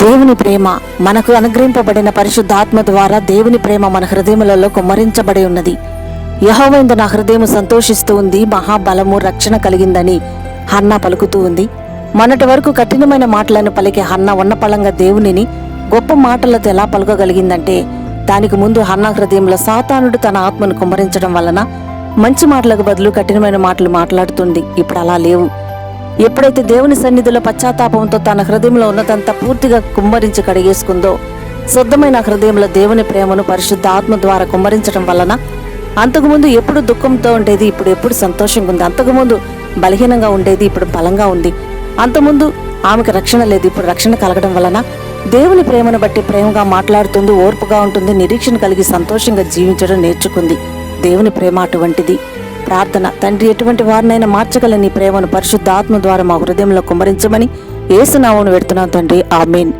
దేవుని ప్రేమ మనకు అనుగ్రహింపబడిన పరిశుద్ధాత్మ ద్వారా దేవుని ప్రేమ మన హృదయములలో కుమ్మరించబడి ఉన్నది. యెహోవాయందు నా హృదయం సంతోషిస్తూ ఉంది, మహాబలము రక్షణ కలిగిందని హన్నా పలుకుతూ ఉంది. మొన్నటి వరకు కఠినమైన మాటలను పలికే హన్నా ఉన్నపళంగా దేవునిని గొప్ప మాటలతో ఎలా పలకగలిగిందంటే, దానికి ముందు హన్నా హృదయంలో సాతానుడు తన ఆత్మను కుమ్మరించడం వలన మంచి మాటలకు బదులు కఠినమైన మాటలు మాట్లాడుతుంది. ఇప్పుడు అలా లేవు. ఎప్పుడైతే దేవుని సన్నిధిలో పశ్చాత్తాపంతో తన హృదయంలో ఉన్నదంతా పూర్తిగా కుమ్మరించి కడిగేసుకుందో, శుద్ధమైన హృదయంలో దేవుని ప్రేమను పరిశుద్ధ ఆత్మ ద్వారా కుమ్మరించడం వలన అంతకుముందు ఎప్పుడు దుఃఖంతో ఉండేది ఇప్పుడు ఎప్పుడు సంతోషంగా ఉంది. అంతకుముందు బలహీనంగా ఉండేది ఇప్పుడు బలంగా ఉంది. అంతకుముందు ఆమెకు రక్షణ లేదు, ఇప్పుడు రక్షణ కలగడం వలన దేవుని ప్రేమను బట్టి ప్రేమగా మాట్లాడుతుంది, ఓర్పుగా ఉంటుంది, నిరీక్షణ కలిగి సంతోషంగా జీవించడం నేర్చుకుంది. దేవుని ప్రేమ అటువంటిది. ప్రార్థన: తండ్రి, ఎటువంటి వారినైనా మార్చగల నీ ప్రేమను పరిశుద్ధ ఆత్మ ద్వారా మా హృదయంలో కుమ్మరించమని యేసు నామమున వేడుతున్నాను తండ్రి. ఆమేన్.